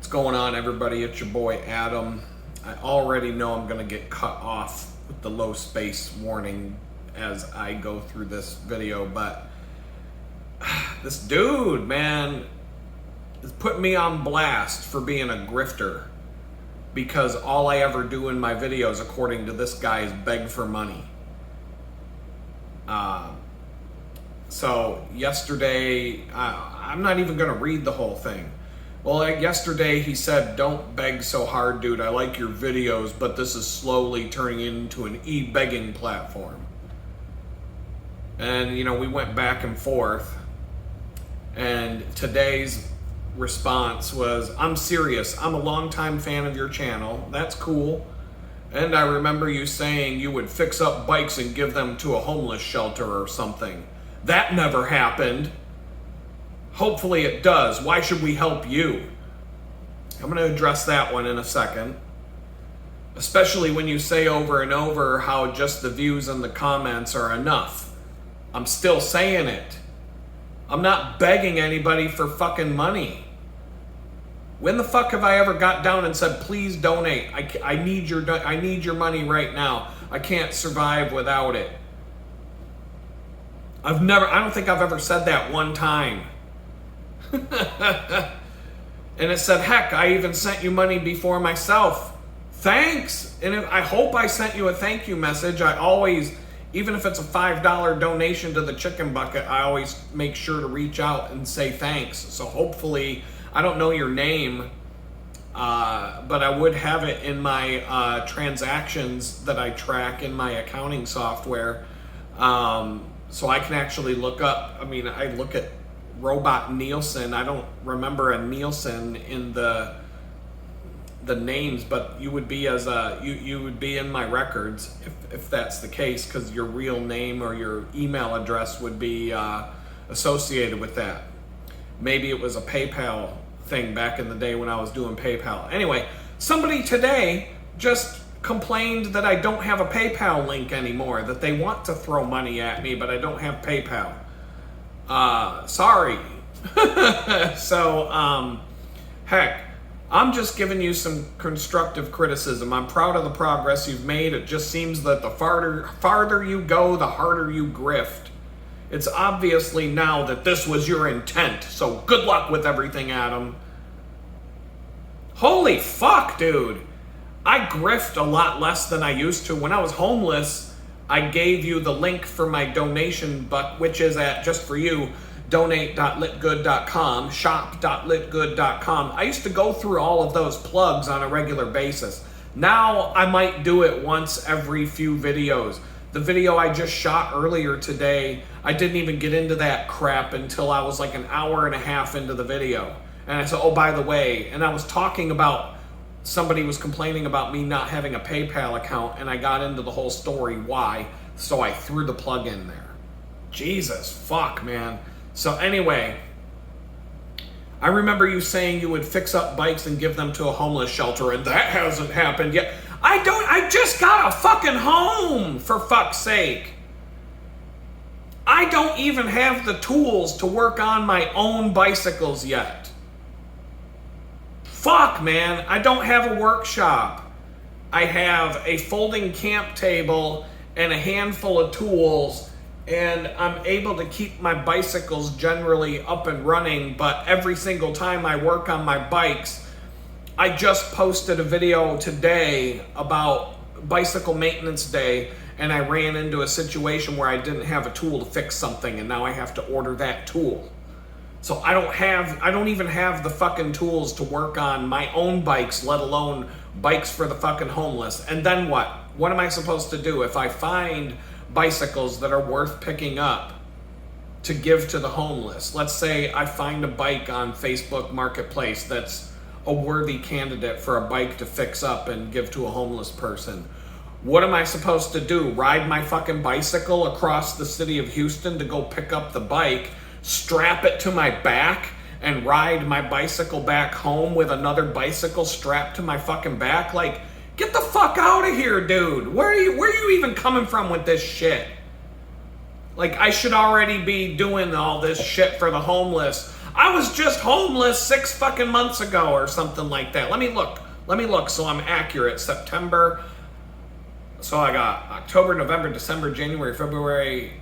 What's going on, everybody? It's your boy Adam. I already know I'm gonna get cut off with the low space warning as I go through this video, but this dude, man, is putting me on blast for being a grifter because all I ever do in my videos, according to this guy, is beg for money. So yesterday, I'm not even gonna read the whole thing. Well, like yesterday he said, "Don't beg so hard, dude. I like your videos, but this is slowly turning into an e-begging platform." And, we went back and forth. And today's response was, "I'm serious. I'm a longtime fan of your channel. That's cool. And I remember you saying you would fix up bikes and give them to a homeless shelter or something. That never happened. Hopefully it does. Why should we help you?" I'm going to address that one in a second. Especially when you say over and over how just the views and the comments are enough. I'm still saying it. I'm not begging anybody for fucking money. When the fuck have I ever got down and said, "Please donate. I need your money right now. I can't survive without it"? I don't think I've ever said that one time. And it said, "Heck, I even sent you money before myself. Thanks." And I hope I sent you a thank you message. I always, even if it's a $5 donation to the chicken bucket, I always make sure to reach out and say thanks. So hopefully, I don't know your name, but I would have it in my transactions that I track in my accounting software. So I can actually look up, I look at Robot Nielsen. I don't remember a Nielsen in the names, but you would be you would be in my records if that's the case, because your real name or your email address would be associated with that. Maybe it was a PayPal thing back in the day when I was doing PayPal. Anyway, somebody today just complained that I don't have a PayPal link anymore, that they want to throw money at me, but I don't have PayPal. Sorry. So, heck, I'm just giving you some constructive criticism. I'm proud of the progress you've made. It just seems that the farther you go, the harder you grift. It's obviously now that this was your intent. So good luck with everything, Adam. Holy fuck, dude. I grift a lot less than I used to. When I was homeless, I gave you the link for my donation, which is at, just for you, donate.litgood.com, shop.litgood.com. I used to go through all of those plugs on a regular basis. Now I might do it once every few videos. The video I just shot earlier today, I didn't even get into that crap until I was like an hour and a half into the video. And I said, "Oh, by the way," and I was talking about, somebody was complaining about me not having a PayPal account, and I got into the whole story why, so I threw the plug in there. Jesus, fuck, man. So anyway, I remember you saying you would fix up bikes and give them to a homeless shelter, and that hasn't happened yet. I just got a fucking home, for fuck's sake. I don't even have the tools to work on my own bicycles yet. Fuck, man, I don't have a workshop. I have a folding camp table and a handful of tools, and I'm able to keep my bicycles generally up and running, but every single time I work on my bikes, I just posted a video today about bicycle maintenance day, and I ran into a situation where I didn't have a tool to fix something, and now I have to order that tool. So I don't even have the fucking tools to work on my own bikes, let alone bikes for the fucking homeless. And then what? What am I supposed to do if I find bicycles that are worth picking up to give to the homeless? Let's say I find a bike on Facebook Marketplace that's a worthy candidate for a bike to fix up and give to a homeless person. What am I supposed to do? Ride my fucking bicycle across the city of Houston to go pick up the bike, strap it to my back, and ride my bicycle back home with another bicycle strapped to my fucking back? Like, get the fuck out of here, dude. Where are you even coming from with this shit? Like, I should already be doing all this shit for the homeless. I was just homeless 6 fucking months ago or something like that. Let me look so I'm accurate. September. So I got October, November, December, January, February.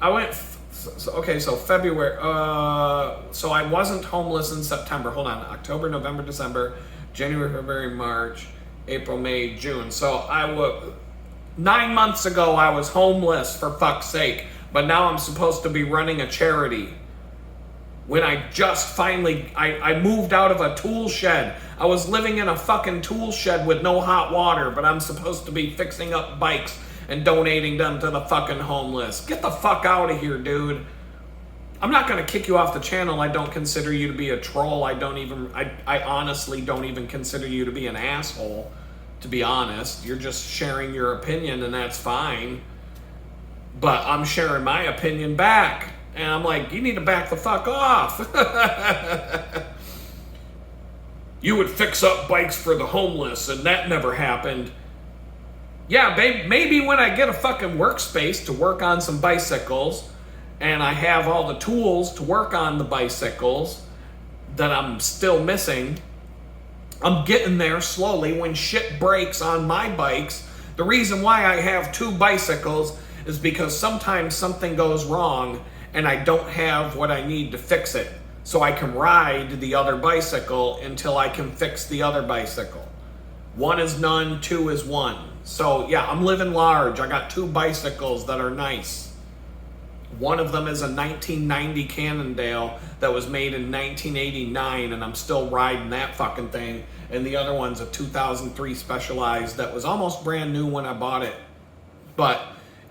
I went, so February. So I wasn't homeless in September. Hold on. October, November, December, January, February, March, April, May, June. So 9 months ago I was homeless, for fuck's sake. But now I'm supposed to be running a charity. When I just finally, I moved out of a tool shed. I was living in a fucking tool shed with no hot water, but I'm supposed to be fixing up bikes and donating them to the fucking homeless. Get the fuck out of here, dude. I'm not going to kick you off the channel. I don't consider you to be a troll. I honestly don't even consider you to be an asshole, to be honest. You're just sharing your opinion, and that's fine. But I'm sharing my opinion back. And I'm like, you need to back the fuck off. You would fix up bikes for the homeless, and that never happened. Yeah, babe, maybe when I get a fucking workspace to work on some bicycles, and I have all the tools to work on the bicycles that I'm still missing, I'm getting there slowly. When shit breaks on my bikes, the reason why I have 2 bicycles is because sometimes something goes wrong and I don't have what I need to fix it. So I can ride the other bicycle until I can fix the other bicycle. 1 is none, 2 is 1. So yeah, I'm living large. I got 2 bicycles that are nice. One of them is a 1990 Cannondale that was made in 1989, and I'm still riding that fucking thing. And the other one's a 2003 Specialized that was almost brand new when I bought it. But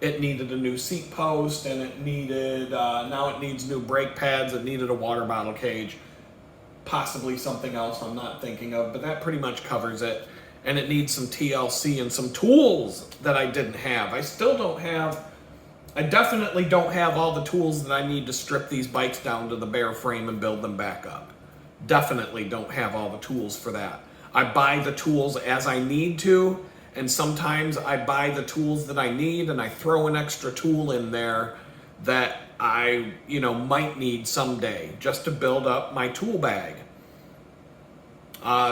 it needed a new seat post, and it needed, now it needs new brake pads. It needed a water bottle cage. Possibly something else I'm not thinking of, but that pretty much covers it. And it needs some TLC and some tools that I didn't have. I definitely don't have all the tools that I need to strip these bikes down to the bare frame and build them back up. Definitely don't have all the tools for that. I buy the tools as I need to, and sometimes I buy the tools that I need and I throw an extra tool in there that I, might need someday just to build up my tool bag.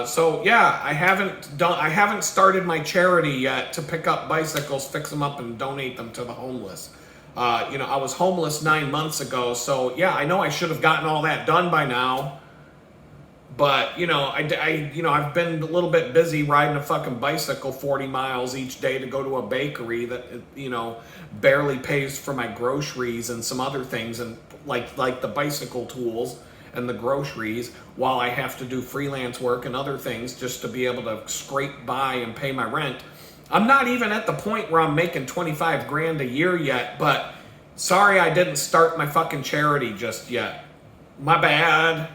So yeah, I haven't started my charity yet to pick up bicycles, fix them up, and donate them to the homeless. I was homeless 9 months ago, so yeah, I know I should have gotten all that done by now. But I've been a little bit busy riding a fucking bicycle 40 miles each day to go to a bakery that barely pays for my groceries and some other things, and like the bicycle tools and the groceries, while I have to do freelance work and other things just to be able to scrape by and pay my rent. I'm not even at the point where I'm making 25 grand a year yet, but sorry I didn't start my fucking charity just yet. My bad.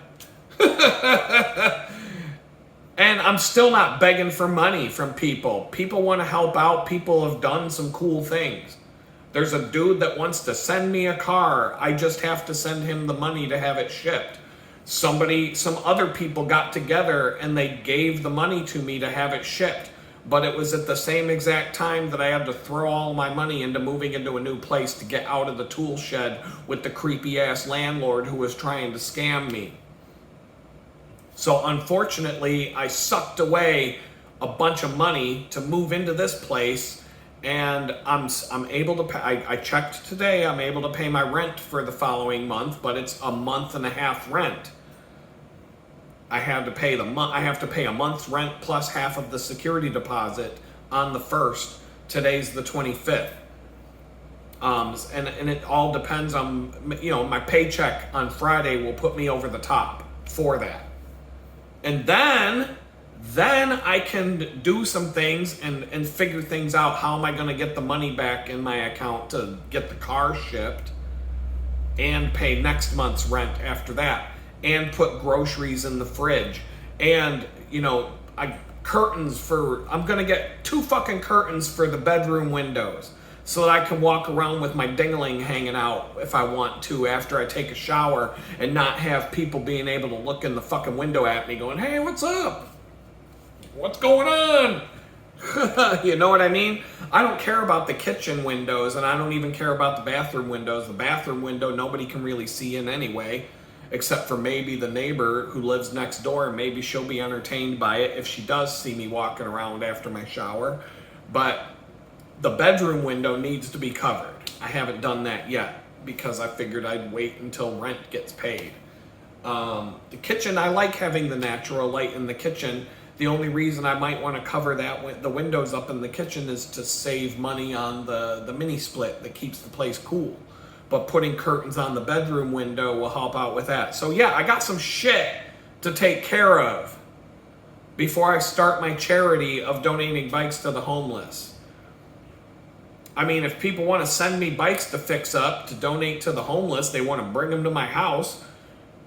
And I'm still not begging for money from people. People want to help out. People have done some cool things. There's a dude that wants to send me a car. I just have to send him the money to have it shipped. Some other people got together and they gave the money to me to have it shipped. But it was at the same exact time that I had to throw all my money into moving into a new place to get out of the tool shed with the creepy ass landlord who was trying to scam me. So unfortunately, I sucked away a bunch of money to move into this place, and I'm able to pay. I checked today. I'm able to pay my rent for the following month, but it's a month and a half rent. I have to pay a month's rent plus half of the security deposit on the 1st. Today's the 25th. And it all depends on, my paycheck on Friday will put me over the top for that. And then I can do some things and figure things out. How am I going to get the money back in my account to get the car shipped and pay next month's rent after that and put groceries in the fridge and, I'm going to get 2 fucking curtains for the bedroom windows so that I can walk around with my dingling hanging out if I want to after I take a shower and not have people being able to look in the fucking window at me going, hey, what's up? What's going on? You know what I mean? I don't care about the kitchen windows, and I don't even care about the bathroom windows. The bathroom window, nobody can really see in anyway. except for maybe the neighbor who lives next door. Maybe she'll be entertained by it if she does see me walking around after my shower. But the bedroom window needs to be covered. I haven't done that yet because I figured I'd wait until rent gets paid. The kitchen, I like having the natural light in the kitchen. The only reason I might want to cover the windows up in the kitchen is to save money on the mini split that keeps the place cool. But putting curtains on the bedroom window will help out with that. So yeah, I got some shit to take care of before I start my charity of donating bikes to the homeless. I mean, if people want to send me bikes to fix up, to donate to the homeless, they want to bring them to my house,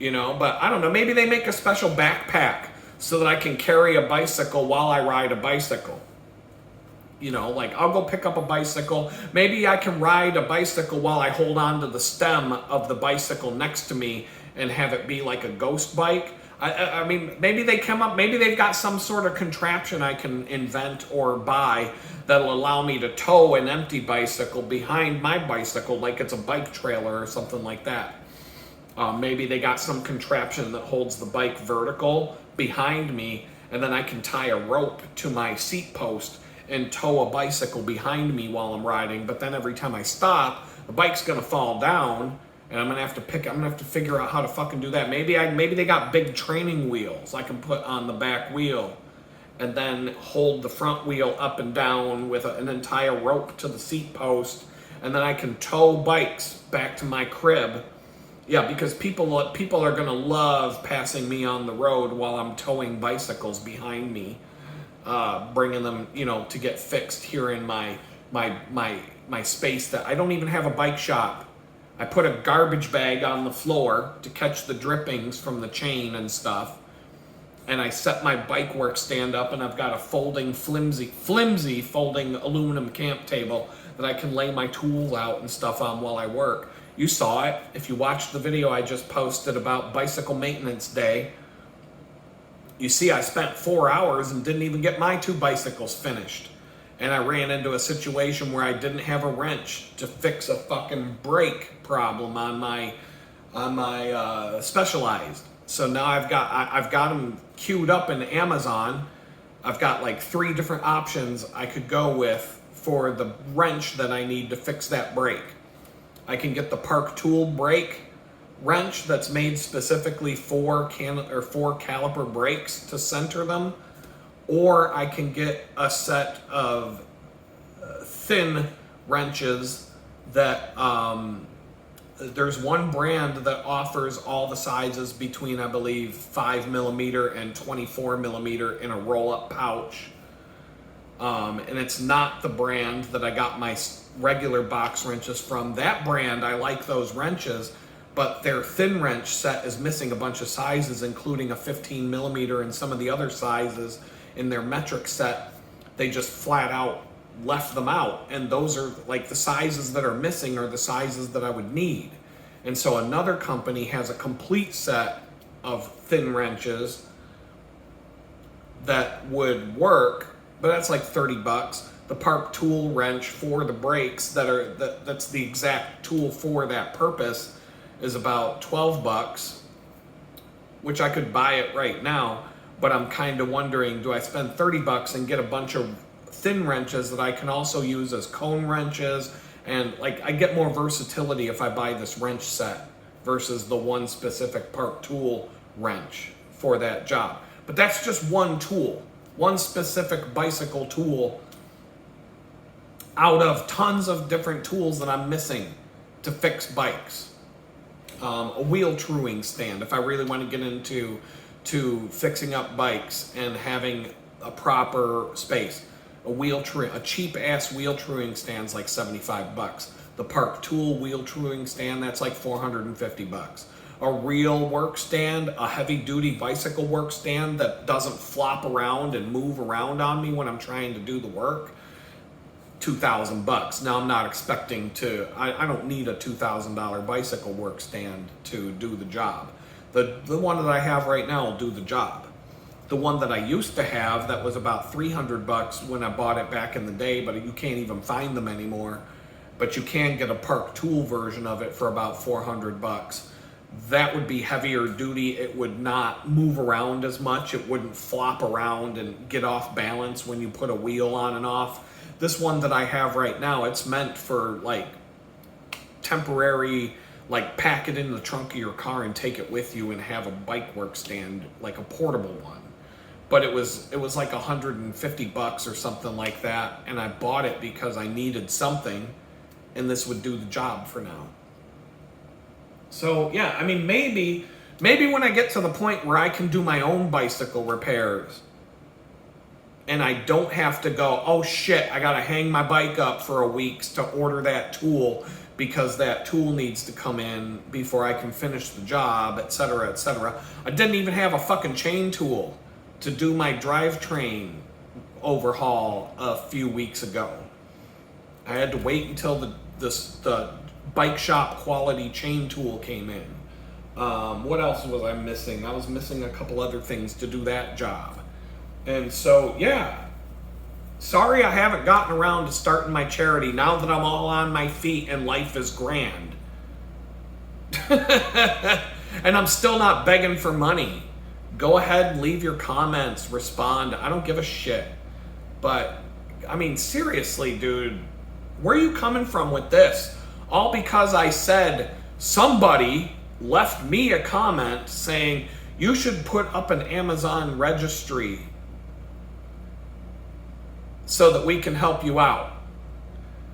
but I don't know, maybe they make a special backpack so that I can carry a bicycle while I ride a bicycle. Like I'll go pick up a bicycle. Maybe I can ride a bicycle while I hold on to the stem of the bicycle next to me and have it be like a ghost bike. I mean, maybe they've got some sort of contraption I can invent or buy that'll allow me to tow an empty bicycle behind my bicycle like it's a bike trailer or something like that. Maybe they got some contraption that holds the bike vertical behind me, and then I can tie a rope to my seat post and tow a bicycle behind me while I'm riding. But then every time I stop, the bike's gonna fall down, and I'm gonna have to figure out how to fucking do that. Maybe they got big training wheels I can put on the back wheel, and then hold the front wheel up and down with an entire rope to the seat post, and then I can tow bikes back to my crib. Yeah, because people are gonna love passing me on the road while I'm towing bicycles behind me, bringing them, to get fixed here in my space that I don't even have a bike shop. I put a garbage bag on the floor to catch the drippings from the chain and stuff, and I set my bike work stand up, and I've got a flimsy folding aluminum camp table that I can lay my tools out and stuff on while I work. You saw it if you watched the video I just posted about Bicycle Maintenance Day. You see, I spent 4 hours and didn't even get my 2 bicycles finished. And I ran into a situation where I didn't have a wrench to fix a fucking brake problem on my Specialized. So now I've got them queued up in Amazon. I've got like 3 different options I could go with for the wrench that I need to fix that brake. I can get the Park Tool brake wrench that's made specifically for 4 caliper brakes to center them, or I can get a set of thin wrenches that there's one brand that offers all the sizes between, I believe, 5mm and 24mm in a roll-up pouch. And it's not the brand that I got my regular box wrenches from. That brand, I like those wrenches, but their thin wrench set is missing a bunch of sizes, including a 15mm and some of the other sizes in their metric set. They just flat out left them out, and those are like the sizes that are missing are the sizes that I would need. And so another company has a complete set of thin wrenches that would work, but that's like $30. The Park Tool wrench for the brakes that's the exact tool for that purpose is about $12, which I could buy it right now, but I'm kind of wondering, do I spend $30 and get a bunch of thin wrenches that I can also use as cone wrenches, and like I get more versatility if I buy this wrench set versus the one specific Park Tool wrench for that job. But that's just one tool, one specific bicycle tool out of tons of different tools that I'm missing to fix bikes. A wheel truing stand, if I really want to get into fixing up bikes and having a proper space. A cheap ass wheel truing stand's like $75. The Park Tool wheel truing stand, that's like $450. A real work stand, a heavy duty bicycle work stand that doesn't flop around and move around on me when I'm trying to do the work, $2,000. Now I'm not expecting I don't need a $2,000 bicycle work stand to do the job. The one that I have right now will do the job. The one that I used to have that was about $300 when I bought it back in the day, but you can't even find them anymore. But you can get a Park Tool version of it for about $400. that would be heavier duty. It would not move around as much. It wouldn't flop around and get off balance when you put a wheel on and off. This one that I have right now, it's meant for like temporary, like pack it in the trunk of your car and take it with you and have a bike work stand, like a portable one. But it was like $150 or something like that, and I bought it because I needed something, and this would do the job for now. So yeah, I mean, maybe when I get to the point where I can do my own bicycle repairs and I don't have to go, oh shit, I gotta hang my bike up for a week to order that tool because that tool needs to come in before I can finish the job, etc., etc. I didn't even have a fucking chain tool to do my drivetrain overhaul a few weeks ago. I had to wait until the bike shop quality chain tool came in. What else was I missing? I was missing a couple other things to do that job. And so, yeah. Sorry I haven't gotten around to starting my charity now that I'm all on my feet and life is grand. And I'm still not begging for money. Go ahead and leave your comments, respond. I don't give a shit. But, I mean, seriously, dude, where are you coming from with this? All because I said somebody left me a comment saying you should put up an Amazon registry so that we can help you out.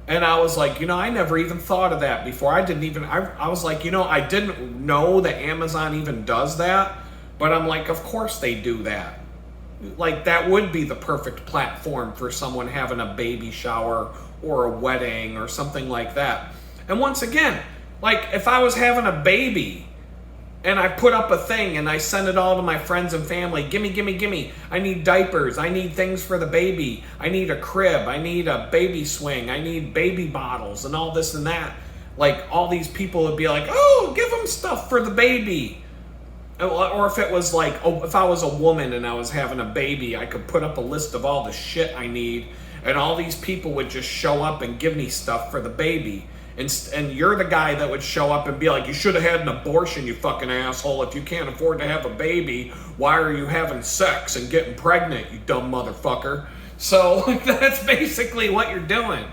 And I was like, I never even thought of that before. I was like, I didn't know that Amazon even does that. But I'm like, of course they do that. Like, that would be the perfect platform for someone having a baby shower or a wedding or something like that. And once again, like, if I was having a baby and I put up a thing and I send it all to my friends and family, gimme. I need diapers. I need things for the baby. I need a crib. I need a baby swing. I need baby bottles and all this and that. Like, all these people would be like, oh, give them stuff for the baby. Or if it was like, if I was a woman and I was having a baby, I could put up a list of all the shit I need, and all these people would just show up and give me stuff for the baby. And you're the guy that would show up and be like, you should have had an abortion, you fucking asshole. If you can't afford to have a baby, why are you having sex and getting pregnant, you dumb motherfucker? So that's basically what you're doing.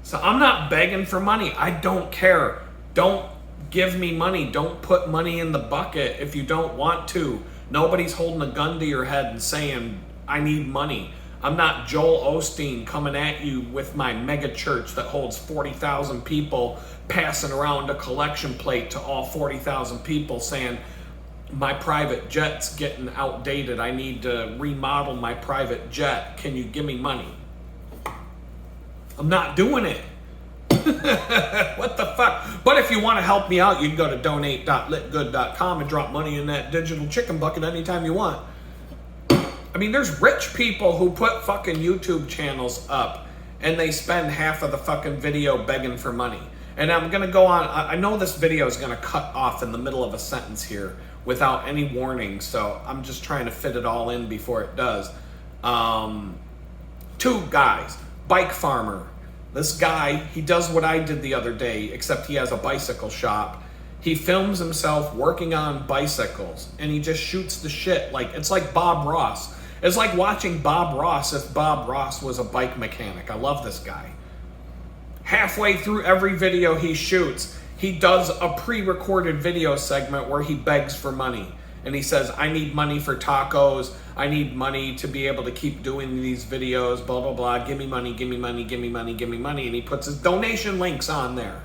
So I'm not begging for money. I don't care. Don't give me money. Don't put money in the bucket if you don't want to. Nobody's holding a gun to your head and saying, I need money. I'm not Joel Osteen coming at you with my mega church that holds 40,000 people, passing around a collection plate to all 40,000 people saying, my private jet's getting outdated. I need to remodel my private jet. Can you give me money? I'm not doing it. What the fuck? But if you want to help me out, you can go to donate.litgood.com and drop money in that digital chicken bucket anytime you want. I mean, there's rich people who put fucking YouTube channels up and they spend half of the fucking video begging for money. And I'm going to go on. I know this video is going to cut off in the middle of a sentence here without any warning, so I'm just trying to fit it all in before it does. Two guys, bike farmer. This guy, he does what I did the other day, except he has a bicycle shop. He films himself working on bicycles, and he just shoots the shit. Like, it's like Bob Ross. It's like watching Bob Ross if Bob Ross was a bike mechanic. I love this guy. Halfway through every video he shoots, he does a pre-recorded video segment where he begs for money. And he says, I need money for tacos. I need money to be able to keep doing these videos, blah, blah, blah. Give me money, give me money, give me money, give me money. And he puts his donation links on there.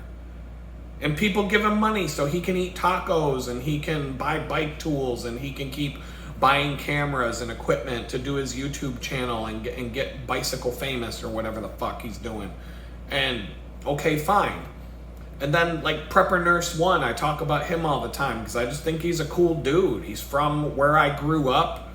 And people give him money so he can eat tacos and he can buy bike tools and he can keep buying cameras and equipment to do his YouTube channel and get bicycle famous or whatever the fuck he's doing. And okay, fine. And then like Prepper Nurse 1, I talk about him all the time because I just think he's a cool dude. He's from where I grew up.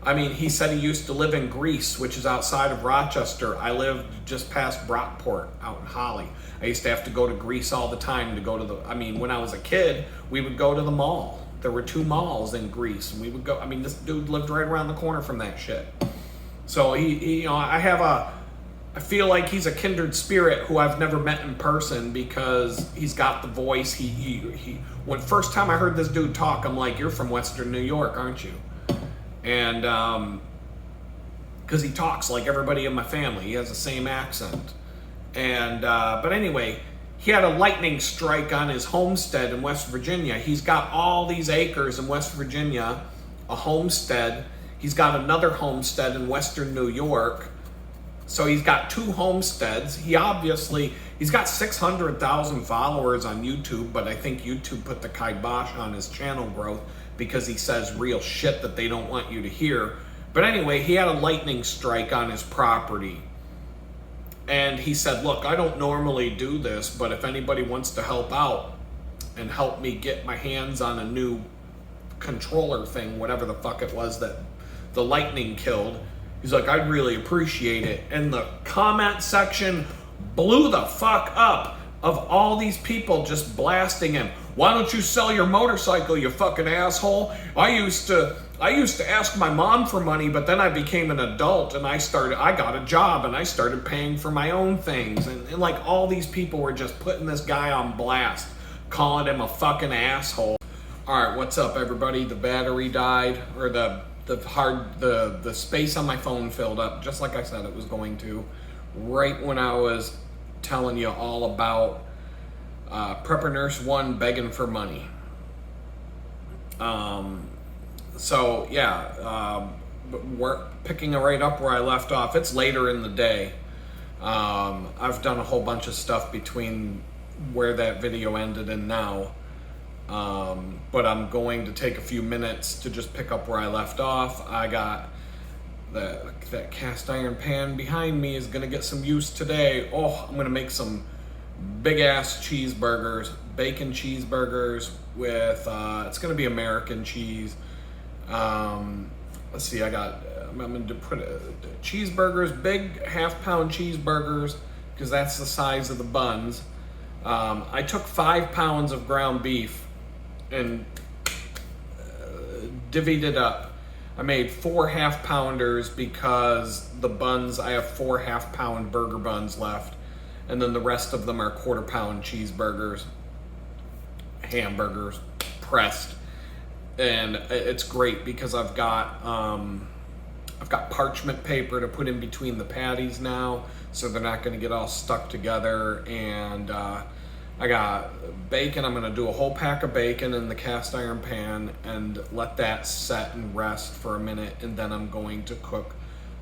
I mean, he said he used to live in Greece, which is outside of Rochester. I lived just past Brockport out in Holly. I used to have to go to Greece all the time to go to when I was a kid, we would go to the mall. There were 2 malls in Greece, and we would go. I mean, this dude lived right around the corner from that shit. So I have I feel like he's a kindred spirit who I've never met in person because he's got the voice. He when first time I heard this dude talk, I'm like, you're from Western New York, aren't you? And because he talks like everybody in my family. He has the same accent. And but anyway, he had a lightning strike on his homestead in West Virginia. He's got all these acres in West Virginia, a homestead. He's got another homestead in Western New York. So he's got 2 homesteads. He's got 600,000 followers on YouTube, but I think YouTube put the kibosh on his channel growth because he says real shit that they don't want you to hear. But anyway, he had a lightning strike on his property. And he said, look, I don't normally do this, but if anybody wants to help out and help me get my hands on a new controller thing, whatever the fuck it was that the lightning killed, he's like, I'd really appreciate it. And the comment section blew the fuck up of all these people just blasting him. Why don't you sell your motorcycle, you fucking asshole? I used to ask my mom for money, but then I became an adult and I got a job and I started paying for my own things. And like all these people were just putting this guy on blast, calling him a fucking asshole. All right, what's up, everybody? The battery died, or the space on my phone filled up, just like I said it was going to, right when I was telling you all about Prepper Nurse 1 begging for money. So yeah, we're picking it right up where I left off. It's later in the day. I've done a whole bunch of stuff between where that video ended and now. But I'm going to take a few minutes to just pick up where I left off. I got that cast iron pan behind me is gonna get some use today. Oh, I'm gonna make some big ass cheeseburgers, bacon cheeseburgers with it's gonna be American cheese. Let's see, I'm gonna put cheeseburgers, big half-pound cheeseburgers, because that's the size of the buns. I took 5 pounds of ground beef and divvied it up. I made 4 half-pounders because the buns, I have 4 half-pound burger buns left, and then the rest of them are quarter-pound cheeseburgers, hamburgers, pressed. And it's great because I've got parchment paper to put in between the patties now, so they're not going to get all stuck together. And I got bacon. I'm going to do a whole pack of bacon in the cast iron pan and let that set and rest for a minute, and then I'm going to cook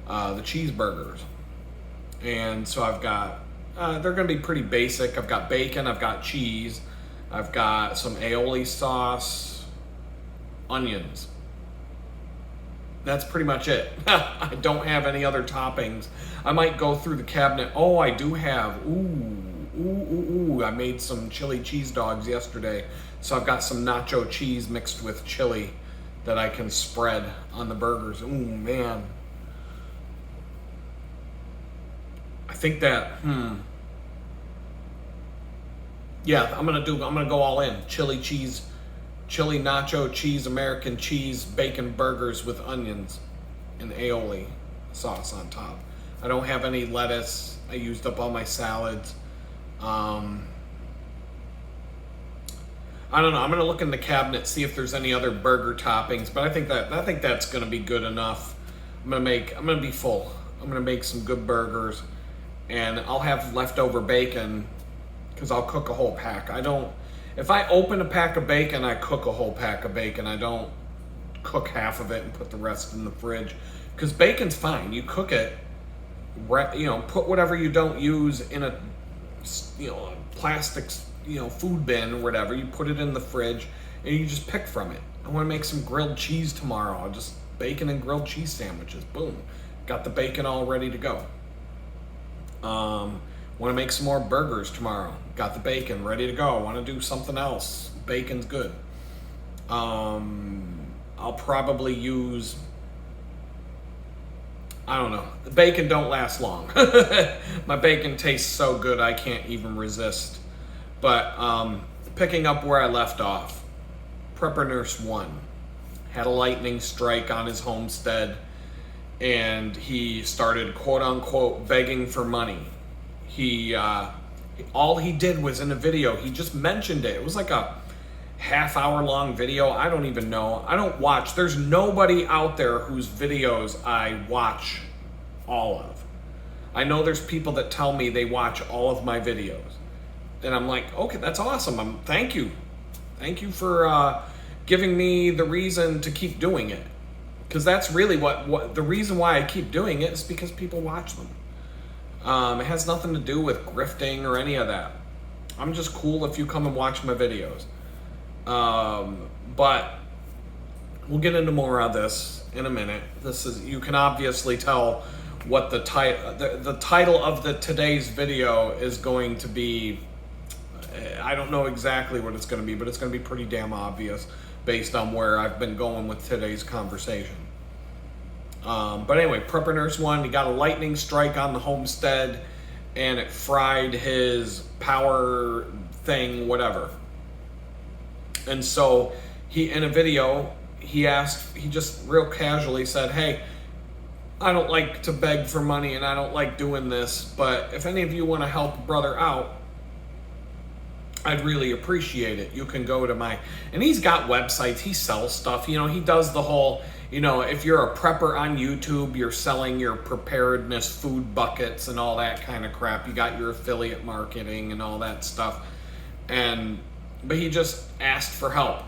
the cheeseburgers. And so I've got they're going to be pretty basic. I've got bacon, I've got cheese, I've got some aioli sauce, onions. That's pretty much it. I don't have any other toppings. I might go through the cabinet. Oh, I do have, I made some chili cheese dogs yesterday. So I've got some nacho cheese mixed with chili that I can spread on the burgers. Ooh, man. I think that, yeah, I'm gonna go all in. Chili nacho cheese, American cheese, bacon burgers with onions and aioli sauce on top. I don't have any lettuce. I used up all my salads. I don't know. I'm gonna look in the cabinet, see if there's any other burger toppings, but I think that's gonna be good enough. I'm gonna be full. I'm gonna make some good burgers, and I'll have leftover bacon because I'll cook a whole pack. If I open a pack of bacon, I cook a whole pack of bacon. I don't cook half of it and put the rest in the fridge, because bacon's fine. You cook it, put whatever you don't use in a plastic, food bin or whatever. You put it in the fridge and you just pick from it. I want to make some grilled cheese tomorrow. I'll just bacon and grilled cheese sandwiches. Boom. Got the bacon all ready to go. Want to make some more burgers tomorrow. Got the bacon ready to go. Want to do something else. Bacon's good. I'll probably use, I don't know. The bacon don't last long. My bacon tastes so good I can't even resist. But picking up where I left off, Prepper Nurse 1 had a lightning strike on his homestead, and he started quote unquote begging for money. He all he did was in a video, he just mentioned it. It was like a half-hour long video. I don't even know. I don't watch. There's nobody out there whose videos I watch all of. I know there's people that tell me they watch all of my videos. And I'm like, okay, that's awesome. Thank you. Thank you for giving me the reason to keep doing it. Because that's really what the reason why I keep doing it is because people watch them. It has nothing to do with grifting or any of that. I'm just cool if you come and watch my videos. But we'll get into more of this in a minute. You can obviously tell what the title of today's video is going to be. I don't know exactly what it's going to be, but it's going to be pretty damn obvious based on where I've been going with today's conversation. But anyway, Prepper Nurse 1, he got a lightning strike on the homestead and it fried his power thing, whatever. And so in a video, he just real casually said, hey, I don't like to beg for money and I don't like doing this, but if any of you want to help a brother out, I'd really appreciate it. You can go to and he's got websites, he sells stuff, he does the whole, if you're a prepper on YouTube, you're selling your preparedness food buckets and all that kind of crap. You got your affiliate marketing and all that stuff. But he just asked for help.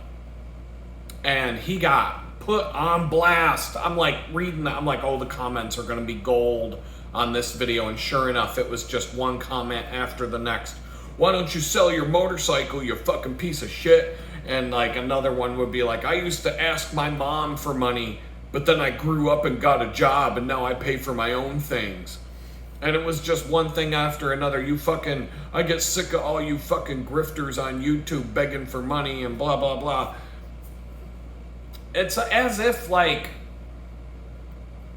And he got put on blast. I'm like reading that, I'm like, oh, the comments are gonna be gold on this video. And sure enough, it was just one comment after the next. Why don't you sell your motorcycle, you fucking piece of shit? And like another one would be like, I used to ask my mom for money, but then I grew up and got a job and now I pay for my own things. And it was just one thing after another. I get sick of all you fucking grifters on YouTube begging for money and blah, blah, blah. It's as if like,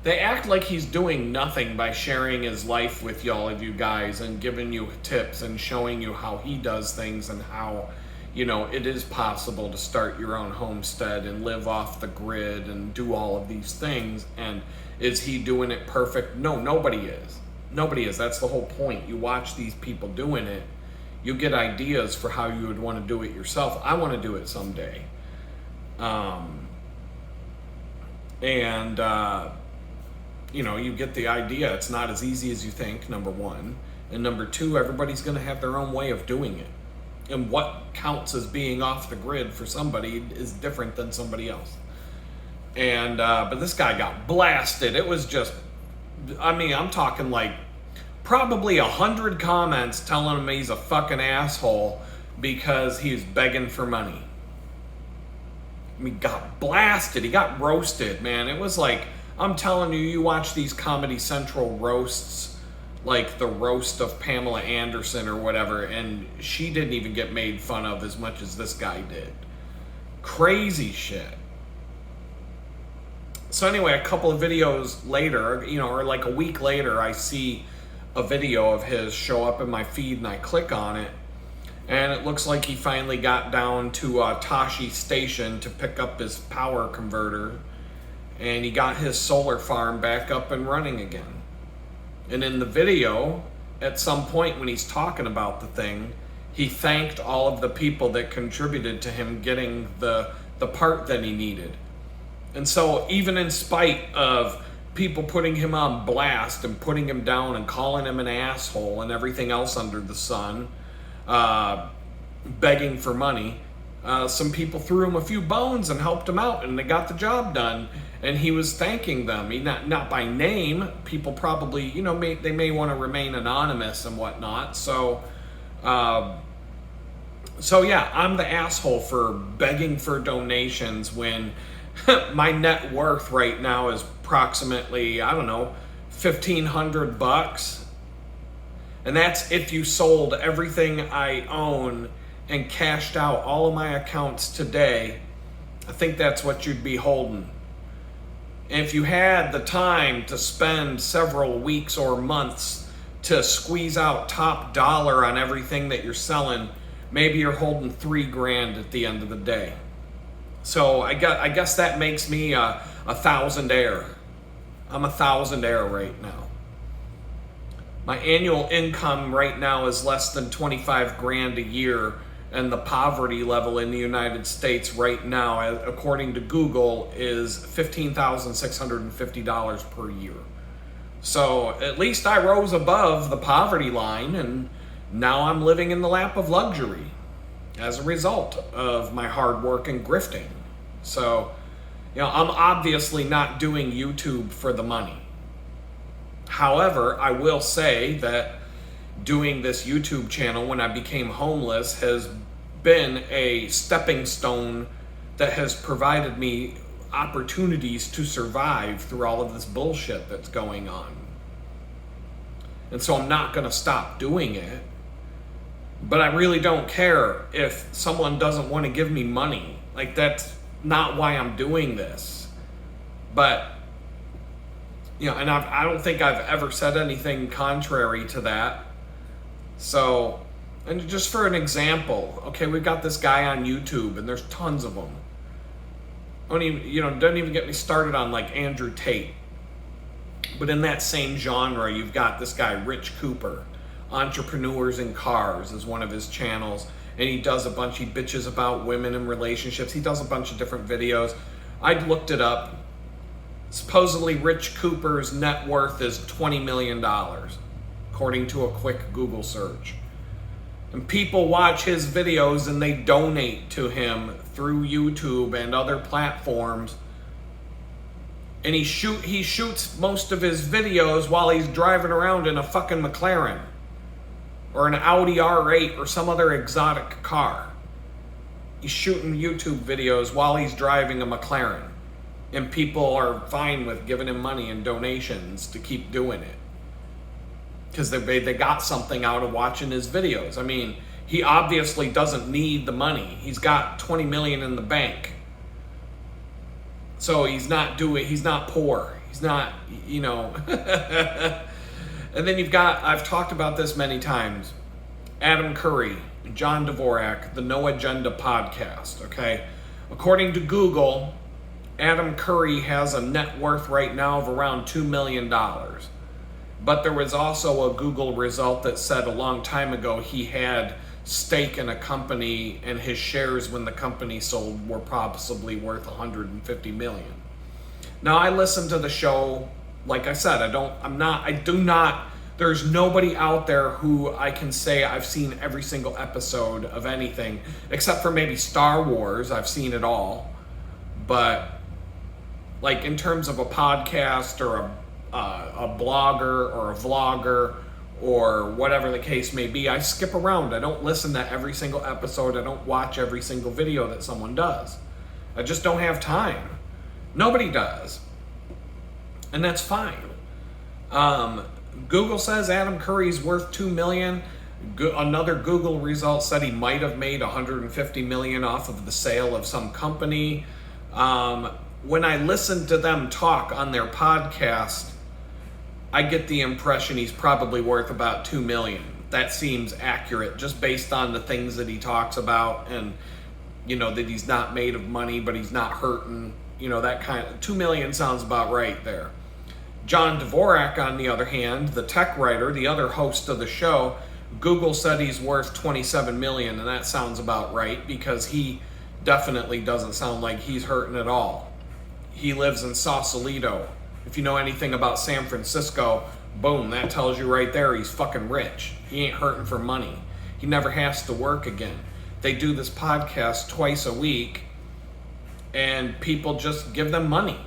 they act like he's doing nothing by sharing his life with y'all of you guys and giving you tips and showing you how he does things and how, it is possible to start your own homestead and live off the grid and do all of these things. And is he doing it perfect? No, nobody is. Nobody is. That's the whole point. You watch these people doing it, you get ideas for how you would want to do it yourself. I want to do it someday. You get the idea. It's not as easy as you think, number one. And number two, everybody's going to have their own way of doing it. And what counts as being off the grid for somebody is different than somebody else. But this guy got blasted. It was just, I'm talking like probably 100 comments telling him he's a fucking asshole because he's begging for money. Got blasted. He got roasted, man. It was like, I'm telling you, you watch these Comedy Central roasts, like the roast of Pamela Anderson or whatever, and she didn't even get made fun of as much as this guy did. Crazy shit. So anyway, a couple of videos later, or like a week later, I see a video of his show up in my feed and I click on it. And it looks like he finally got down to Tashi Station to pick up his power converter. And he got his solar farm back up and running again. And in the video, at some point when he's talking about the thing, he thanked all of the people that contributed to him getting the part that he needed. And so even in spite of people putting him on blast and putting him down and calling him an asshole and everything else under the sun, begging for money, some people threw him a few bones and helped him out and they got the job done. And he was thanking them. Not by name. People probably, they may want to remain anonymous and whatnot. So yeah, I'm the asshole for begging for donations when my net worth right now is approximately, I don't know, $1,500. And that's if you sold everything I own and cashed out all of my accounts today. I think that's what you'd be holding. And if you had the time to spend several weeks or months to squeeze out top dollar on everything that you're selling, maybe you're holding $3,000 at the end of the day. So I guess that makes me a thousandaire. I'm a thousandaire right now. My annual income right now is less than 25 grand a year, and the poverty level in the United States right now, according to Google, is $15,650 per year. So at least I rose above the poverty line, and now I'm living in the lap of luxury as a result of my hard work and grifting. So, I'm obviously not doing YouTube for the money. However, I will say that doing this YouTube channel when I became homeless has been a stepping stone that has provided me opportunities to survive through all of this bullshit that's going on. And so I'm not going to stop doing it. But I really don't care if someone doesn't want to give me money. Like, that's not why I'm doing this. But, and I don't think I've ever said anything contrary to that. So, and just for an example, okay, we've got this guy on YouTube, and there's tons of them. Don't even get me started on like Andrew Tate. But in that same genre, you've got this guy, Rich Cooper. Entrepreneurs in Cars is one of his channels, and he bitches about women and relationships. He does a bunch of different videos. I looked it up. Supposedly Rich Cooper's net worth is $20 million, according to a quick Google search. And people watch his videos and they donate to him through YouTube and other platforms. And he shoots most of his videos while he's driving around in a fucking McLaren or an Audi R8 or some other exotic car. He's shooting YouTube videos while he's driving a McLaren. And people are fine with giving him money and donations to keep doing it. Because they got something out of watching his videos. I mean, he obviously doesn't need the money. He's got $20 million in the bank. So he's not poor. He's not, And then you've got, I've talked about this many times, Adam Curry, John Dvorak, the No Agenda podcast, okay? According to Google, Adam Curry has a net worth right now of around $2 million. But there was also a Google result that said a long time ago he had stake in a company, and his shares when the company sold were possibly worth $150 million. Now, I listened to the show. Like I said, there's nobody out there who I can say I've seen every single episode of anything, except for maybe Star Wars. I've seen it all. But, like, in terms of a podcast or a blogger or a vlogger or whatever the case may be, I skip around. I don't listen to every single episode. I don't watch every single video that someone does. I just don't have time. Nobody does. And that's fine. Google says Adam Curry's worth $2 million. Another Google result said he might have made $150 million off of the sale of some company. When I listen to them talk on their podcast, I get the impression he's probably worth about $2 million. That seems accurate, just based on the things that he talks about, and that he's not made of money, but he's not hurting. That kind of $2 million sounds about right there. John Dvorak, on the other hand, the tech writer, the other host of the show, Google said he's worth $27 million, and that sounds about right, because he definitely doesn't sound like he's hurting at all. He lives in Sausalito. If you know anything about San Francisco, boom, that tells you right there he's fucking rich. He ain't hurting for money. He never has to work again. They do this podcast twice a week, and people just give them money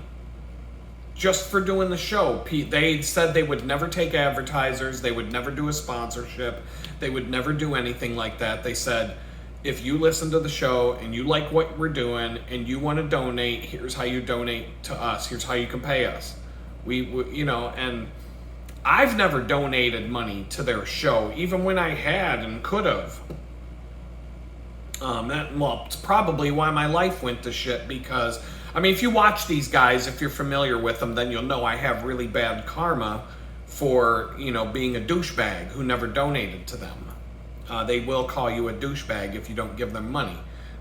just for doing the show. They said they would never take advertisers. They would never do a sponsorship. They would never do anything like that. They said, if you listen to the show and you like what we're doing and you want to donate, here's how you donate to us. Here's how you can pay us. And I've never donated money to their show, even when I had and could have. It's probably why my life went to shit, because, if you watch these guys, if you're familiar with them, then you'll know I have really bad karma for, being a douchebag who never donated to them. They will call you a douchebag if you don't give them money.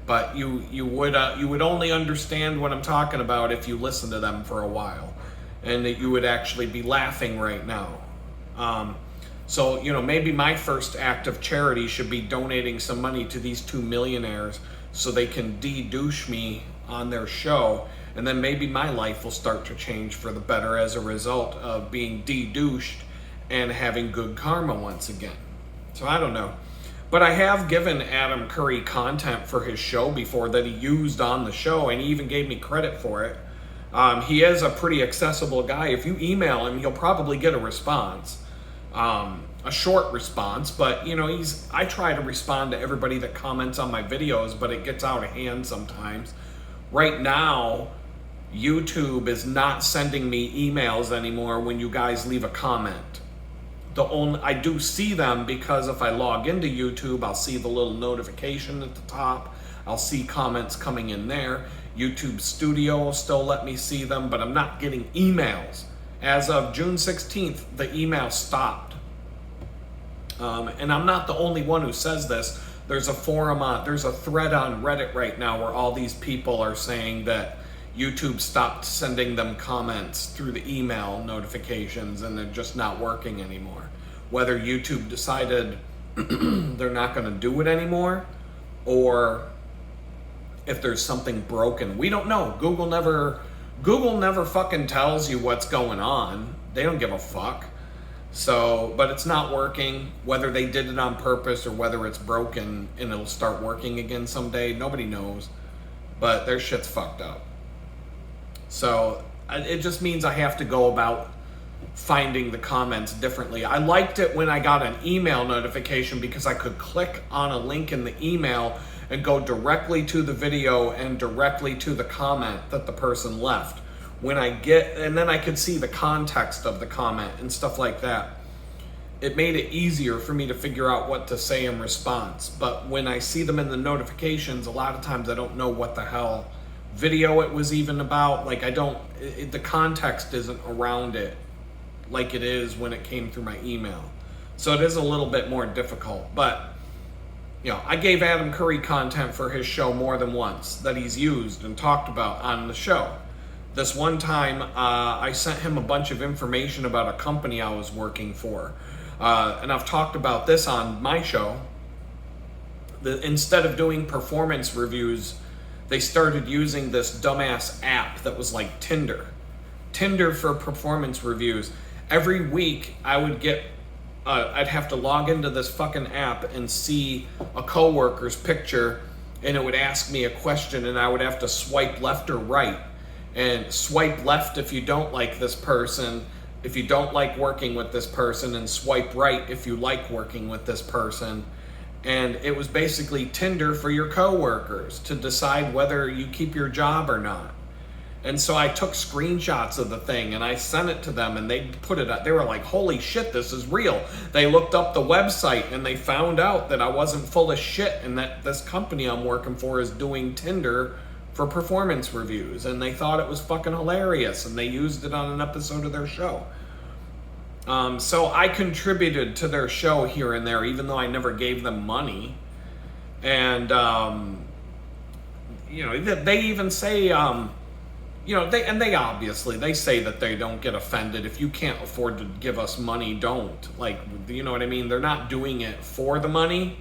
But you would only understand what I'm talking about if you listen to them for a while. and that you would actually be laughing right now. So, maybe my first act of charity should be donating some money to these two millionaires so they can de-douche me on their show, and then maybe my life will start to change for the better as a result of being de-douched and having good karma once again. So I don't know. But I have given Adam Curry content for his show before that he used on the show, and he even gave me credit for it. He is a pretty accessible guy. If you email him, you'll probably get a response. A short response, but I try to respond to everybody that comments on my videos, but it gets out of hand sometimes. Right now, YouTube is not sending me emails anymore when you guys leave a comment. I do see them because if I log into YouTube, I'll see the little notification at the top. I'll see comments coming in there. YouTube Studio will still let me see them, but I'm not getting emails. As of June 16th, the email stopped. And I'm not the only one who says this. There's a thread on Reddit right now where all these people are saying that YouTube stopped sending them comments through the email notifications and they're just not working anymore. Whether YouTube decided they're not going to do it anymore, or if there's something broken, we don't know. Google never fucking tells you what's going on. They don't give a fuck. So, but it's not working. Whether they did it on purpose or whether it's broken and it'll start working again someday, nobody knows. But their shit's fucked up. So it just means I have to go about finding the comments differently. I liked it when I got an email notification because I could click on a link in the email and go directly to the video and directly to the comment that the person left. And then I could see the context of the comment and stuff like that. It made it easier for me to figure out what to say in response. But when I see them in the notifications, a lot of times I don't know what the hell video it was even about. Like the context isn't around it like it is when it came through my email. So it is a little bit more difficult. But, I gave Adam Curry content for his show more than once that he's used and talked about on the show. This one time, I sent him a bunch of information about a company I was working for. And I've talked about this on my show. Instead of doing performance reviews, they started using this dumbass app that was like Tinder. Tinder for performance reviews. Every week, I'd have to log into this fucking app and see a coworker's picture, and it would ask me a question, and I would have to swipe left or right. And swipe left if you don't like this person, if you don't like working with this person, and swipe right if you like working with this person. And it was basically Tinder for your coworkers to decide whether you keep your job or not. And so I took screenshots of the thing and I sent it to them, and they put it up. They were like, holy shit, this is real. They looked up the website and they found out that I wasn't full of shit and that this company I'm working for is doing Tinder for performance reviews, and they thought it was fucking hilarious, and they used it on an episode of their show. So I contributed to their show here and there, even though I never gave them money. And they even say, they obviously say that they don't get offended. If you can't afford to give us money, don't. Like, you know what I mean? They're not doing it for the money.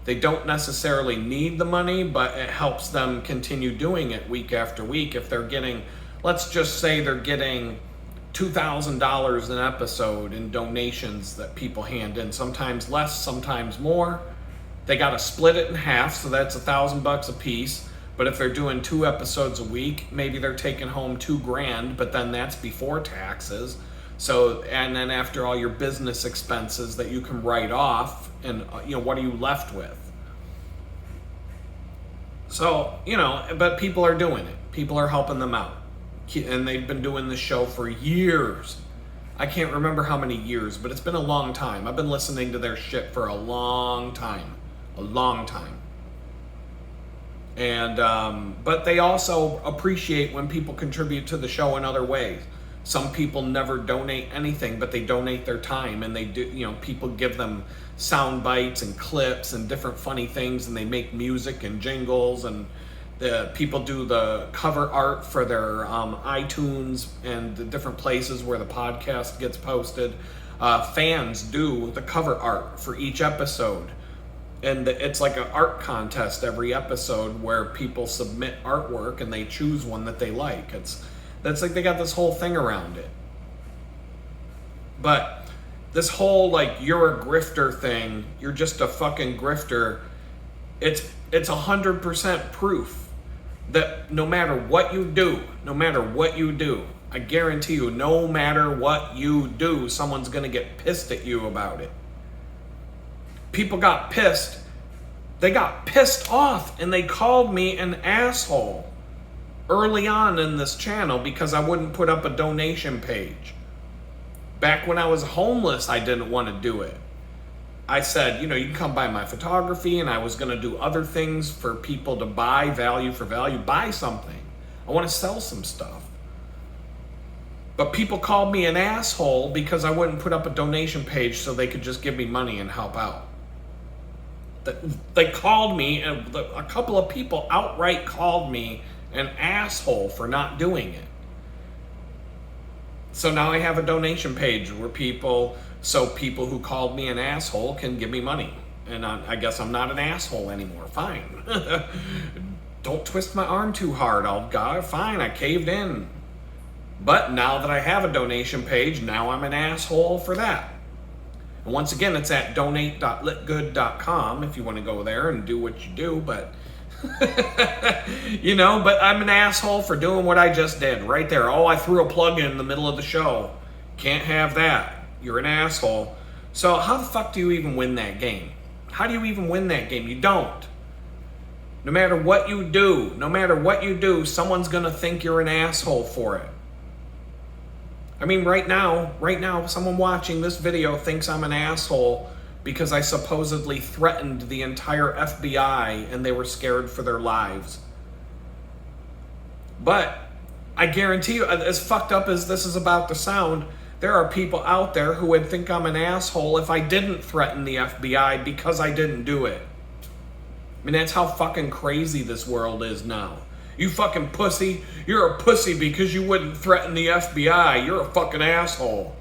They don't necessarily need the money, but it helps them continue doing it week after week. If they're getting, let's just say they're getting $2,000 an episode in donations that people hand in, sometimes less, sometimes more. They got to split it in half, so that's $1,000 a piece. But if they're doing 2 episodes a week, maybe they're taking home $2,000, but then that's before taxes. So, and then after all your business expenses that you can write off, and what are you left with? So, but people are doing it. People are helping them out. And they've been doing this show for years. I can't remember how many years, but it's been a long time. I've been listening to their shit for a long time. A long time. And, but they also appreciate when people contribute to the show in other ways. Some people never donate anything, but they donate their time, and they do, people give them sound bites and clips and different funny things, and they make music and jingles, and The people do the cover art for their iTunes and the different places where the podcast gets posted. Fans do the cover art for each episode. And it's like an art contest every episode where people submit artwork and they choose one that they like. That's like they got this whole thing around it. But this whole like you're a grifter thing, you're just a fucking grifter, it's 100% proof that no matter what you do, I guarantee you, no matter what you do, someone's gonna get pissed at you about it. People got pissed. They got pissed off and they called me an asshole early on in this channel because I wouldn't put up a donation page. Back when I was homeless, I didn't want to do it. I said, you can come buy my photography, and I was going to do other things for people to buy value for value. Buy something. I want to sell some stuff. But people called me an asshole because I wouldn't put up a donation page so they could just give me money and help out. They called me, and a couple of people outright called me an asshole for not doing it. So now I have a donation page where people who called me an asshole can give me money. And I guess I'm not an asshole anymore. Fine. Don't twist my arm too hard. Fine, I caved in. But now that I have a donation page, now I'm an asshole for that. And once again, it's at donate.litgood.com if you want to go there and do what you do. But, but I'm an asshole for doing what I just did right there. Oh, I threw a plug in the middle of the show. Can't have that. You're an asshole. So how the fuck do you even win that game? How do you even win that game? You don't. No matter what you do, someone's going to think you're an asshole for it. I mean, right now, someone watching this video thinks I'm an asshole because I supposedly threatened the entire FBI and they were scared for their lives. But I guarantee you, as fucked up as this is about to sound, there are people out there who would think I'm an asshole if I didn't threaten the FBI because I didn't do it. I mean, that's how fucking crazy this world is now. You fucking pussy. You're a pussy because you wouldn't threaten the FBI. You're a fucking asshole.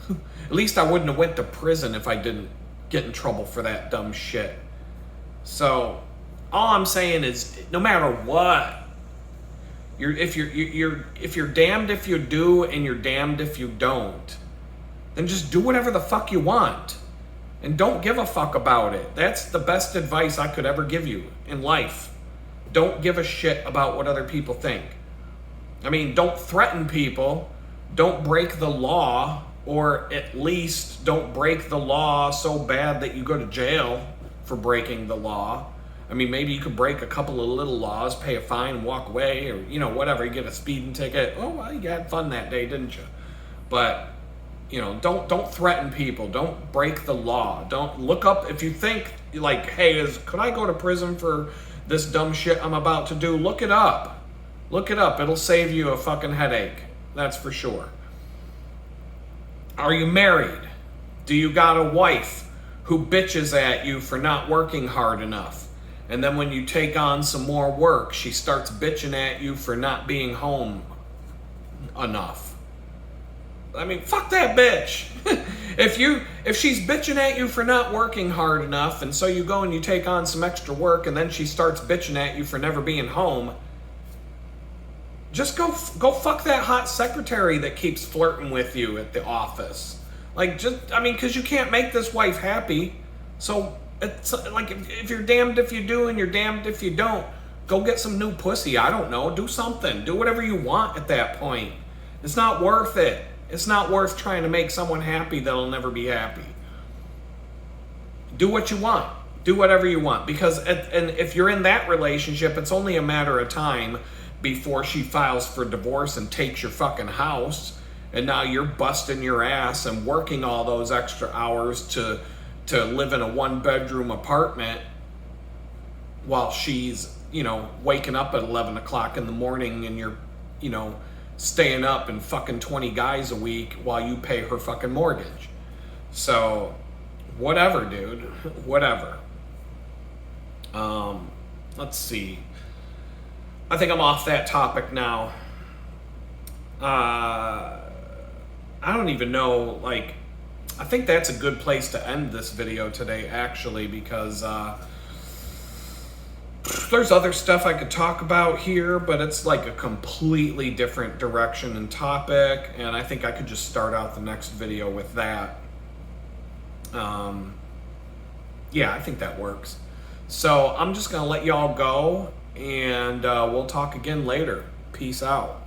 At least I wouldn't have went to prison if I didn't get in trouble for that dumb shit. So, all I'm saying is, no matter what, if you're damned if you do and you're damned if you don't, then just do whatever the fuck you want. And don't give a fuck about it. That's the best advice I could ever give you in life. Don't give a shit about what other people think. I mean, don't threaten people. Don't break the law, or at least don't break the law so bad that you go to jail for breaking the law. I mean, maybe you could break a couple of little laws, pay a fine, and walk away, or, whatever. You get a speeding ticket. Oh, well, you had fun that day, didn't you? But, don't threaten people. Don't break the law. Don't look up, if you think, like, hey, could I go to prison for this dumb shit I'm about to do? Look it up. Look it up. It'll save you a fucking headache. That's for sure. Are you married? Do you got a wife who bitches at you for not working hard enough? And then when you take on some more work, she starts bitching at you for not being home enough. I mean, fuck that bitch. If she's bitching at you for not working hard enough, and so you go and you take on some extra work, and then she starts bitching at you for never being home, just go fuck that hot secretary that keeps flirting with you at the office. Because you can't make this wife happy. So it's like, if you're damned if you do and you're damned if you don't, go get some new pussy. I don't know. Do something. Do whatever you want at that point. It's not worth it. It's not worth trying to make someone happy that'll never be happy. Do what you want. Do whatever you want. Because and if you're in that relationship, it's only a matter of time before she files for divorce and takes your fucking house. And now you're busting your ass and working all those extra hours to live in a one-bedroom apartment while she's, waking up at 11 o'clock in the morning, and you're, staying up and fucking 20 guys a week while you pay her fucking mortgage. So, whatever, dude. Whatever. Let's see. I think I'm off that topic now. I don't even know, like, I think that's a good place to end this video today, actually, because there's other stuff I could talk about here, but it's like a completely different direction and topic, and I think I could just start out the next video with that. Yeah, I think that works. So I'm just going to let y'all go, and we'll talk again later. Peace out.